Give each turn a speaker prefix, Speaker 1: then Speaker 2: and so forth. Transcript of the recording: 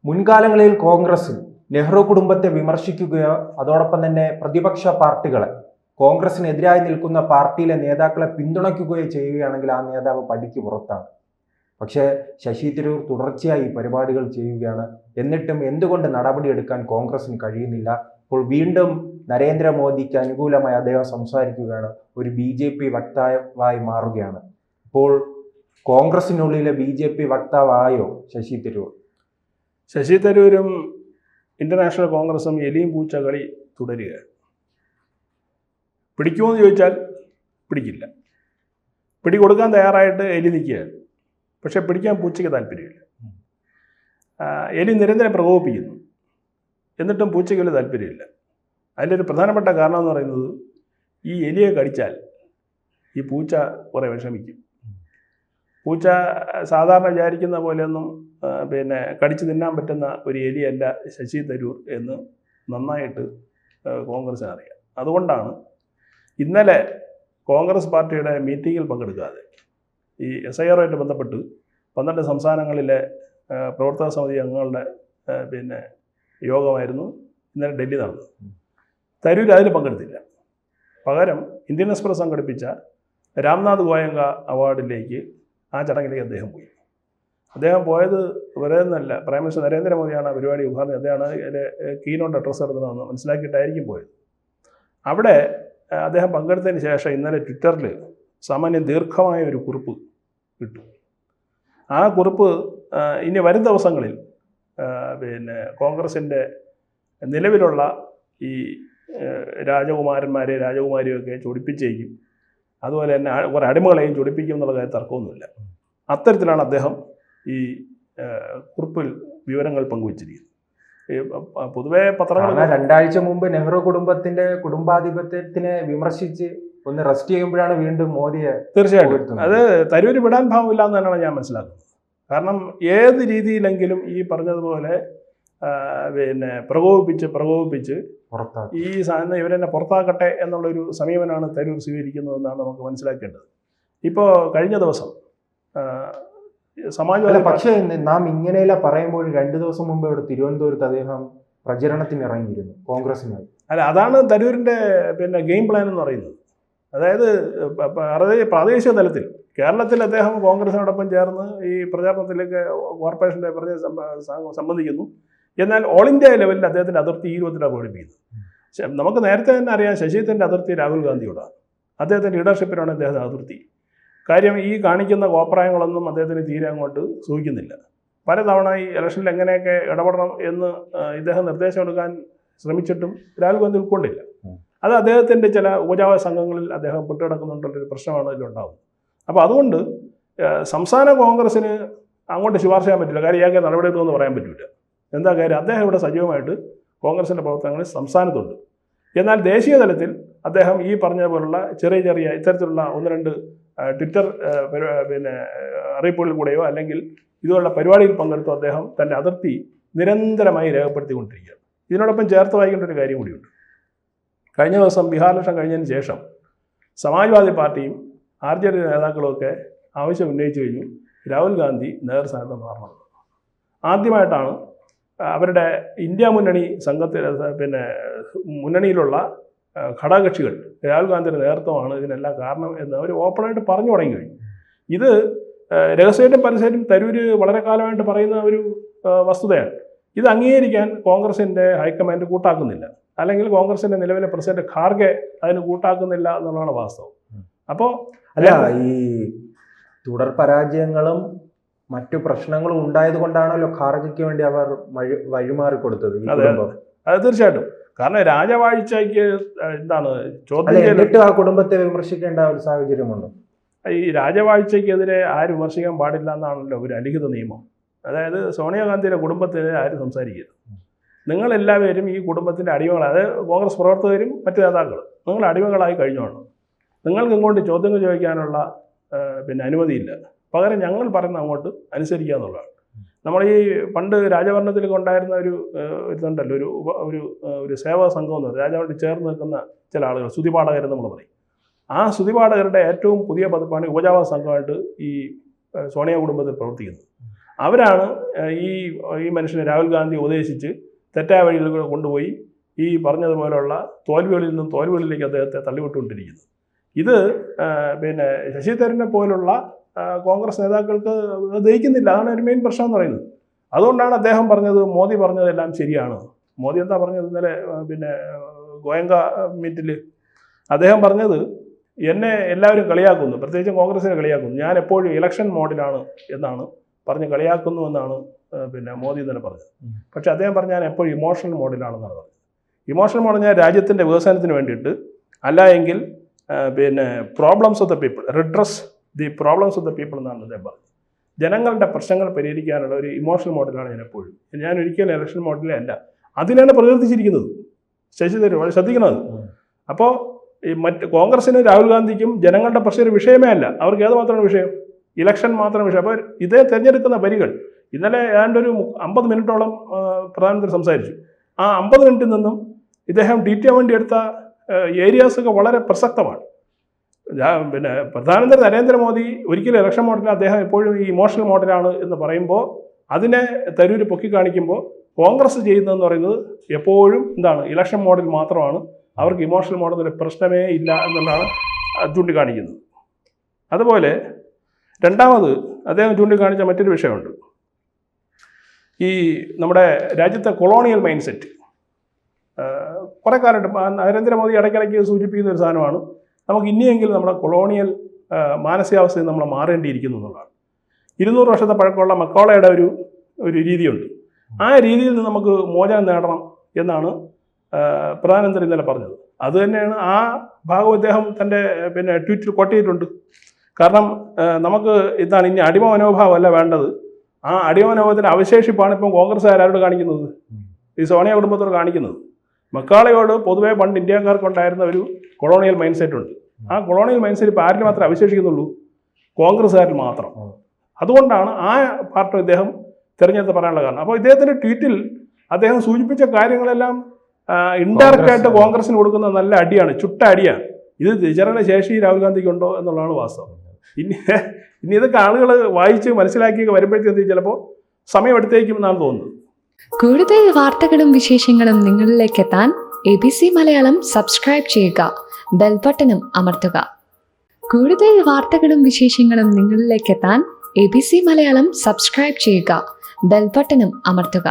Speaker 1: മുൻകാലങ്ങളിൽ കോൺഗ്രസ് നെഹ്റു കുടുംബത്തെ വിമർശിക്കുകയോ അതോടൊപ്പം തന്നെ പ്രതിപക്ഷ പാർട്ടികളെ കോൺഗ്രസിനെതിരായി നിൽക്കുന്ന പാർട്ടിയിലെ നേതാക്കളെ പിന്തുണയ്ക്കുകയോ ചെയ്യുകയാണെങ്കിൽ ആ നേതാവ് പടിക്ക് പുറത്താണ്. പക്ഷേ ശശി തരൂർ തുടർച്ചയായി പരിപാടികൾ ചെയ്യുകയാണ്. എന്നിട്ടും എന്തുകൊണ്ട് നടപടിയെടുക്കാൻ കോൺഗ്രസിന് കഴിയുന്നില്ല? ഇപ്പോൾ വീണ്ടും നരേന്ദ്രമോദിക്ക് അനുകൂലമായി അദ്ദേഹം സംസാരിക്കുകയാണ്. ഒരു BJP വക്താവായി മാറുകയാണ്. ഇപ്പോൾ കോൺഗ്രസിനുള്ളിലെ BJP വക്താവായോ ശശി തരൂർ?
Speaker 2: ശശി തരൂരും ഇന്റർനാഷണൽ കോൺഗ്രസും എലിയും പൂച്ച കളി തുടരുകയാണ്. പിടിക്കുമെന്ന് ചോദിച്ചാൽ പിടിക്കില്ല. പിടി കൊടുക്കാൻ തയ്യാറായിട്ട് എലി നിൽക്കുകയാണ്. പക്ഷെ പിടിക്കാൻ പൂച്ചയ്ക്ക് താല്പര്യമില്ല. എലി നിരന്തരം പ്രകോപിപ്പിക്കുന്നു, എന്നിട്ടും പൂച്ചയ്ക്ക് വലിയ താല്പര്യമില്ല. അതിലൊരു പ്രധാനപ്പെട്ട കാരണം എന്ന് പറയുന്നത്, ഈ എലിയെ കടിച്ചാൽ ഈ പൂച്ച കുറേ വിഷമിക്കും. പൂച്ച സാധാരണ വിചാരിക്കുന്ന പോലെയൊന്നും കടിച്ചു തിന്നാൻ പറ്റുന്ന ഒരു എലിയല്ല ശശി തരൂർ എന്ന് നന്നായിട്ട് കോൺഗ്രസിന് അറിയാം. അതുകൊണ്ടാണ് ഇന്നലെ കോൺഗ്രസ് പാർട്ടിയുടെ മീറ്റിങ്ങിൽ പങ്കെടുക്കാതെ ഈ SIR-ആയിട്ട് ബന്ധപ്പെട്ട് 12 സംസ്ഥാനങ്ങളിലെ പ്രവർത്തക സമിതി അംഗങ്ങളുടെ യോഗമായിരുന്നു ഇന്നലെ ഡൽഹി നടന്നത്. തരൂർ അതിൽ പങ്കെടുത്തില്ല. പകരം ഇന്ത്യൻ എക്സ്പ്രസ് സംഘടിപ്പിച്ച രാംനാഥ് ഗോയങ്ക അവാർഡിലേക്ക് ആ ചടങ്ങിലേക്ക് അദ്ദേഹം പോയി. അദ്ദേഹം പോയത് വെറുതെ ഒന്നല്ല, പ്രൈം മിനിസ്റ്റർ നരേന്ദ്രമോദിയാണ് ആ പരിപാടി ഉദ്ഘാടനം, അദ്ദേഹമാണ് അതിൽ കീനോട്ട് അഡ്രസ്സ് നടത്തുന്നതെന്ന് മനസ്സിലാക്കിയിട്ടായിരിക്കും പോയത്. അവിടെ അദ്ദേഹം പങ്കെടുത്തതിന് ശേഷം ഇന്നലെ ട്വിറ്ററിൽ സാമാന്യം ദീർഘമായ ഒരു കുറിപ്പ് ഇട്ടു. ആ കുറിപ്പ് ഇനി വരും ദിവസങ്ങളിൽ കോൺഗ്രസിൻ്റെ നിലവിലുള്ള ഈ രാജകുമാരിയൊക്കെ ചൊടിപ്പിച്ചേക്കും. അതുപോലെ തന്നെ കുറേ അടിമകളെയും ചൊടിപ്പിക്കും എന്നുള്ള കാര്യം തർക്കമൊന്നുമില്ല. അത്തരത്തിലാണ് അദ്ദേഹം ഈ കുറിപ്പിൽ വിവരങ്ങൾ പങ്കുവച്ചിരിക്കുന്നത്. പൊതുവെ പത്രങ്ങൾ
Speaker 1: 2 ആഴ്ച മുമ്പ് നെഹ്റു കുടുംബത്തിന്റെ കുടുംബാധിപത്യത്തിനെ വിമർശിച്ച് ഒന്ന് റെസ്റ്റ് ചെയ്യുമ്പോഴാണ് വീണ്ടും മോദിയെ.
Speaker 2: തീർച്ചയായിട്ടും അത് തരൂര് വിടാൻ ഭാവമില്ല എന്ന് തന്നെയാണ് ഞാൻ മനസ്സിലാക്കുന്നത്. കാരണം ഏത് രീതിയിലെങ്കിലും ഈ പറഞ്ഞതുപോലെ പ്രകോപിപ്പിച്ച് ഈ സാധനം ഇവരെന്നെ പുറത്താക്കട്ടെ എന്നുള്ളൊരു സമീപനമാണ് തരൂർ സ്വീകരിക്കുന്നതെന്നാണ് നമുക്ക് മനസ്സിലാക്കേണ്ടത്. ഇപ്പോൾ കഴിഞ്ഞ ദിവസം സമാജ്വാദി,
Speaker 1: പക്ഷേ നാം ഇങ്ങനെയല്ല പറയുമ്പോൾ 2 ദിവസം മുമ്പ് ഇവിടെ തിരുവനന്തപുരത്ത് അദ്ദേഹം പ്രചരണത്തിന് ഇറങ്ങിയിരുന്നു കോൺഗ്രസിനായി.
Speaker 2: അതാണ് തരൂരിൻ്റെ ഗെയിം പ്ലാൻ എന്ന് പറയുന്നത്. അതായത് പ്രാദേശിക തലത്തിൽ കേരളത്തിൽ അദ്ദേഹം കോൺഗ്രസിനോടൊപ്പം ചേർന്ന് ഈ പ്രചാരണത്തിലേക്ക് കോർപ്പറേഷൻ്റെ സംബന്ധിക്കുന്നു. എന്നാൽ ഓൾ ഇന്ത്യ ലെവലിൽ അദ്ദേഹത്തിൻ്റെ അതിർത്തി ഈ രൂപത്തിലാണ് പ്രകടിപ്പിക്കുന്നത്. നമുക്ക് നേരത്തെ തന്നെ അറിയാം, ശശിധരൻ്റെ അതിർത്തി രാഹുൽ ഗാന്ധിയോടാണ്. അദ്ദേഹത്തിൻ്റെ ലീഡർഷിപ്പിനാണ് അദ്ദേഹത്തിൻ്റെ അതിർത്തി. കാര്യം ഈ കാണിക്കുന്ന കോപ്രായങ്ങളൊന്നും അദ്ദേഹത്തിന് തീരെ അങ്ങോട്ട് സൂചിക്കുന്നില്ല. പലതവണ ഈ ഇലക്ഷനിൽ എങ്ങനെയൊക്കെ ഇടപെടണം എന്ന് ഇദ്ദേഹം നിർദ്ദേശം എടുക്കാൻ ശ്രമിച്ചിട്ടും രാഹുൽ ഗാന്ധി ഉൾക്കൊണ്ടില്ല. അത് അദ്ദേഹത്തിൻ്റെ ചില ഉപജാപ സംഘങ്ങളിൽ അദ്ദേഹം പെട്ടുകിടക്കുന്നുണ്ടൊരു പ്രശ്നമാണ് ഇതിലുണ്ടാകുന്നത്. അപ്പോൾ അതുകൊണ്ട് സംസ്ഥാന കോൺഗ്രസ്സിന് അങ്ങോട്ട് ശുപാർശ ചെയ്യാൻ പറ്റില്ല. കാര്യം ഇയാൾക്ക് നടപടിയെടുക്കുമെന്ന് പറയാൻ പറ്റില്ല. എന്താ കാര്യം, അദ്ദേഹം ഇവിടെ സജീവമായിട്ട് കോൺഗ്രസിൻ്റെ പ്രവർത്തനങ്ങളിൽ സംസ്ഥാനത്തുണ്ട്. എന്നാൽ ദേശീയ തലത്തിൽ അദ്ദേഹം ഈ പറഞ്ഞ പോലുള്ള ചെറിയ ഇത്തരത്തിലുള്ള 1-2 ട്വിറ്റർ അറിയിപ്പുകളിൽ കൂടെയോ അല്ലെങ്കിൽ ഇതുപോലുള്ള പരിപാടിയിൽ പങ്കെടുത്തോ അദ്ദേഹം തൻ്റെ അതിർത്തി നിരന്തരമായി രേഖപ്പെടുത്തിക്കൊണ്ടിരിക്കുകയാണ്. ഇതിനോടൊപ്പം ചേർത്ത് വായിക്കേണ്ട ഒരു കാര്യം കൂടിയുണ്ട്. കഴിഞ്ഞ ദിവസം ബീഹാർ ഇലക്ഷൻ കഴിഞ്ഞതിന് ശേഷം സമാജ്വാദി പാർട്ടിയും RJD നേതാക്കളുമൊക്കെ ആവശ്യം ഉന്നയിച്ചു കഴിഞ്ഞു, രാഹുൽ ഗാന്ധി നേതൃസ്ഥാനത്ത് മാറണം. ആദ്യമായിട്ടാണ് അവരുടെ ഇന്ത്യ മുന്നണി മുന്നണിയിലുള്ള ഘടകകക്ഷികൾ രാഹുൽ ഗാന്ധിയുടെ നേതൃത്വമാണ് ഇതിനെല്ലാം കാരണം എന്ന് അവർ ഓപ്പണായിട്ട് പറഞ്ഞു തുടങ്ങി കഴിഞ്ഞു. ഇത് രഹസ്യമായിട്ടും പരസ്യമായിട്ടും തരൂര് വളരെ കാലമായിട്ട് പറയുന്ന ഒരു വസ്തുതയാണ്. ഇത് അംഗീകരിക്കാൻ കോൺഗ്രസിൻ്റെ ഹൈക്കമാൻഡ് കൂട്ടാക്കുന്നില്ല, അല്ലെങ്കിൽ കോൺഗ്രസിൻ്റെ നിലവിലെ പ്രസിഡന്റ് ഖാർഗെ അതിന് കൂട്ടാക്കുന്നില്ല എന്നുള്ളതാണ് വാസ്തവം. അപ്പോൾ
Speaker 1: ഈ തുടർ പരാജയങ്ങളും മറ്റു പ്രശ്നങ്ങളും ഉണ്ടായത് കൊണ്ടാണല്ലോ ഖാർഗയ്ക്ക് വേണ്ടി അവർ വഴിമാറി കൊടുത്തത്.
Speaker 2: അത് തീർച്ചയായിട്ടും. കാരണം രാജവാഴ്ചയ്ക്ക് എന്താണ് ചോദ്യം,
Speaker 1: എന്നിട്ട് ആ കുടുംബത്തെ വിമർശിക്കേണ്ട ഒരു സാഹചര്യമുണ്ട്.
Speaker 2: ഈ രാജവാഴ്ചയ്ക്കെതിരെ ആര് വിമർശിക്കാൻ പാടില്ല എന്നാണല്ലോ ഒരു അലിഖിത നിയമം. അതായത് സോണിയാഗാന്ധിയുടെ കുടുംബത്തിനെതിരെ ആരും സംസാരിക്കരുത്. നിങ്ങളെല്ലാവരും ഈ കുടുംബത്തിൻ്റെ അടിമകളാണ്. അതായത് കോൺഗ്രസ് പ്രവർത്തകരും മറ്റു നേതാക്കളും നിങ്ങൾ അടിമകളായി കഴിഞ്ഞോണം. നിങ്ങൾക്ക് ഇങ്ങോട്ട് ചോദ്യങ്ങൾ ചോദിക്കാനുള്ള അനുമതിയില്ല. പകരം ഞങ്ങൾ പറയുന്ന അങ്ങോട്ട് അനുസരിക്കുക എന്നുള്ളതാണ്. നമ്മൾ ഈ പണ്ട് രാജഭരണത്തിലൊക്കെ ഉണ്ടായിരുന്ന ഇതുണ്ടല്ലോ, ഒരു സേവാ സംഘം എന്ന് പറയും. രാജാവിനോട് ചേർന്ന് നിൽക്കുന്ന ചില ആളുകൾ, സ്തുതിപാഠകരെന്ന് നമ്മൾ പറയും. ആ സ്തുതിപാഠകരുടെ ഏറ്റവും പുതിയ പതിപ്പാണ് ഉപജാപ സംഘമായിട്ട് ഈ സോണിയ കുടുംബത്തിൽ പ്രവർത്തിക്കുന്നത്. അവരാണ് ഈ മനുഷ്യനെ രാഹുൽ ഗാന്ധി ഉപദേശിച്ച് തെറ്റായ വഴിയിലൂടെ കൊണ്ടുപോയി ഈ പറഞ്ഞതുപോലുള്ള തോൽവികളിൽ നിന്നും തോൽവികളിലേക്ക് അദ്ദേഹത്തെ തള്ളിവിട്ടുകൊണ്ടിരിക്കുന്നത്. ഇത് പിന്നെ ശശി തരൂരിനെ പോലുള്ള കോൺഗ്രസ് നേതാക്കൾക്ക് ദഹിക്കുന്നില്ല. അതാണ് ഒരു മെയിൻ പ്രശ്നം എന്ന് പറയുന്നത്. അതുകൊണ്ടാണ് അദ്ദേഹം പറഞ്ഞത് മോദി പറഞ്ഞതെല്ലാം ശരിയാണ്. മോദി എന്താ പറഞ്ഞത് ഇന്നലെ പിന്നെ ഗോയങ്ക മീറ്റിൽ അദ്ദേഹം പറഞ്ഞത്, എന്നെ എല്ലാവരും കളിയാക്കുന്നു, പ്രത്യേകിച്ചും കോൺഗ്രസിനെ കളിയാക്കുന്നു, ഞാൻ എപ്പോഴും ഇലക്ഷൻ മോഡിലാണ് എന്നാണ് പറഞ്ഞ് കളിയാക്കുന്നു എന്നാണ് പിന്നെ മോദി തന്നെ പറഞ്ഞത്. പക്ഷെ അദ്ദേഹം പറഞ്ഞ ഞാൻ എപ്പോഴും ഇമോഷണൽ മോഡിലാണെന്നാണ് പറഞ്ഞത്. ഇമോഷണൽ മോഡ് ഞാൻ രാജ്യത്തിൻ്റെ വികസനത്തിന് വേണ്ടിയിട്ട്, അല്ല എങ്കിൽ പിന്നെ problems of the people, redress the problems of the people എന്നാണ് അദ്ദേഹം പറഞ്ഞത്. ജനങ്ങളുടെ പ്രശ്നങ്ങൾ പരിഹരിക്കാനുള്ള ഒരു ഇമോഷണൽ മോഡിലാണ് ഞാൻ എപ്പോഴും. ഞാൻ ഒരിക്കലും ഇലക്ഷൻ മോഡിലേ അല്ല. അതിനാണ് പ്രകീർത്തിച്ചിരിക്കുന്നത് ശശി തരൂർ. വളരെ ശ്രദ്ധിക്കുന്നത്. അപ്പോൾ ഈ മറ്റ് കോൺഗ്രസിനും രാഹുൽ ഗാന്ധിക്കും ജനങ്ങളുടെ പ്രശ്നം ഒരു വിഷയമേ അല്ല. അവർക്ക് ഏത് മാത്രമാണ് വിഷയം? ഇലക്ഷൻ മാത്രം വിഷയം. അപ്പോൾ ഇതേ തിരഞ്ഞെടുക്കുന്ന വരികൾ ഇന്നലെ ഏതാണ്ട് ഒരു 50 മിനിറ്റോളം പ്രധാനമന്ത്രി സംസാരിച്ചു. ആ 50 മിനിറ്റിൽ നിന്നും ഇദ്ദേഹം ഡീറ്റെയിൽ വേണ്ടി എടുത്ത ഏരിയാസൊക്കെ വളരെ പ്രസക്തമാണ്. പിന്നെ പ്രധാനമന്ത്രി നരേന്ദ്രമോദി ഒരിക്കലും ഇലക്ഷൻ മോഡലിൽ, അദ്ദേഹം എപ്പോഴും ഈ ഇമോഷണൽ മോഡലാണ് എന്ന് പറയുമ്പോൾ അതിനെ തരൂർ പൊക്കി കാണിക്കുമ്പോൾ കോൺഗ്രസ് ചെയ്യുന്നതെന്ന് പറയുന്നത് എപ്പോഴും എന്താണ്, ഇലക്ഷൻ മോഡൽ മാത്രമാണ്. അവർക്ക് ഇമോഷണൽ മോഡൽ ഒരു പ്രശ്നമേ ഇല്ല എന്നുള്ളതാണ് ചൂണ്ടിക്കാണിക്കുന്നത്. അതുപോലെ രണ്ടാമത് അദ്ദേഹം ചൂണ്ടിക്കാണിച്ച മറ്റൊരു വിഷയമുണ്ട്. ഈ നമ്മുടെ രാജ്യത്തെ കൊളോണിയൽ മൈൻഡ് സെറ്റ് കുറേ കാലമായിട്ട് നരേന്ദ്രമോദി ഇടയ്ക്കിടയ്ക്ക് സൂചിപ്പിക്കുന്ന ഒരു സാധനമാണ്, നമുക്ക് ഇനിയെങ്കിലും നമ്മുടെ കൊളോണിയൽ മാനസികാവസ്ഥയിൽ നമ്മൾ മാറേണ്ടിയിരിക്കുന്നു എന്നുള്ളതാണ്. 200 വർഷത്തെ പഴക്കമുള്ള മക്കോളയുടെ ഒരു രീതിയുണ്ട്. ആ രീതിയിൽ നിന്ന് നമുക്ക് മോചനം നേടണം എന്നാണ് പ്രധാനമന്ത്രി ഇന്നലെ പറഞ്ഞത്. അതുതന്നെയാണ് ആ ഭാഗം അദ്ദേഹം തൻ്റെ പിന്നെ ട്വീറ്റിൽ കോട്ട് ചെയ്തിട്ടുണ്ട്. കാരണം നമുക്ക് ഇതാണ്, ഇനി അടിമ മനോഭാവമല്ല വേണ്ടത്. ആ അടിമ മനോഭാവത്തിൻ്റെ അവശേഷിപ്പാണ് ഇപ്പം കോൺഗ്രസ്സുകാരോട് കാണിക്കുന്നത്, ഈ സോണിയ കുടുംബത്തോട് കാണിക്കുന്നത്. മക്കാളയോട് പൊതുവേ പണ്ട് ഇന്ത്യക്കാർക്കുണ്ടായിരുന്ന ഒരു കൊളോണിയൽ മൈൻഡ് സെറ്റ് ഉണ്ട്. ആ കൊളോണിയൽ മൈൻഡ് സെറ്റ് ഇപ്പോൾ ആരിൽ മാത്രമേ അവശേഷിക്കുന്നുള്ളൂ? കോൺഗ്രസ്സുകാരിൽ മാത്രം. അതുകൊണ്ടാണ് ആ പാർട്ടി ഇദ്ദേഹം തിരഞ്ഞെടുത്ത് പറയാനുള്ള കാരണം. അപ്പോൾ ഇദ്ദേഹത്തിൻ്റെ ട്വീറ്റിൽ അദ്ദേഹം സൂചിപ്പിച്ച കാര്യങ്ങളെല്ലാം ഇൻഡയറക്റ്റ് ആയിട്ട് കോൺഗ്രസിന് കൊടുക്കുന്ന നല്ല അടിയാണ്, ചുട്ട അടിയാണ്. ഇത് തിരിച്ചറിയുന്ന ശേഷി രാഹുൽ ഗാന്ധിക്കുണ്ടോ എന്നുള്ളതാണ് വാസ്തവം. ഇനി ഇതൊക്കെ ആളുകൾ വായിച്ച് മനസ്സിലാക്കി വരുമ്പോഴത്തേക്ക് ചിലപ്പോൾ സമയമെടുത്തേക്കുമെന്നാണ് തോന്നുന്നത്.
Speaker 3: കൂടുതൽ വാർത്തകളും വിശേഷങ്ങളും നിങ്ങളിലേക്ക് എത്താൻ ABC മലയാളം സബ്സ്ക്രൈബ് ചെയ്യുക, ബെൽ ബട്ടണും അമർത്തുക. കൂടുതൽ വാർത്തകളും വിശേഷങ്ങളും നിങ്ങളിലേക്ക് എത്താൻ ABC മലയാളം സബ്സ്ക്രൈബ് ചെയ്യുക, ബെൽ ബട്ടണും അമർത്തുക.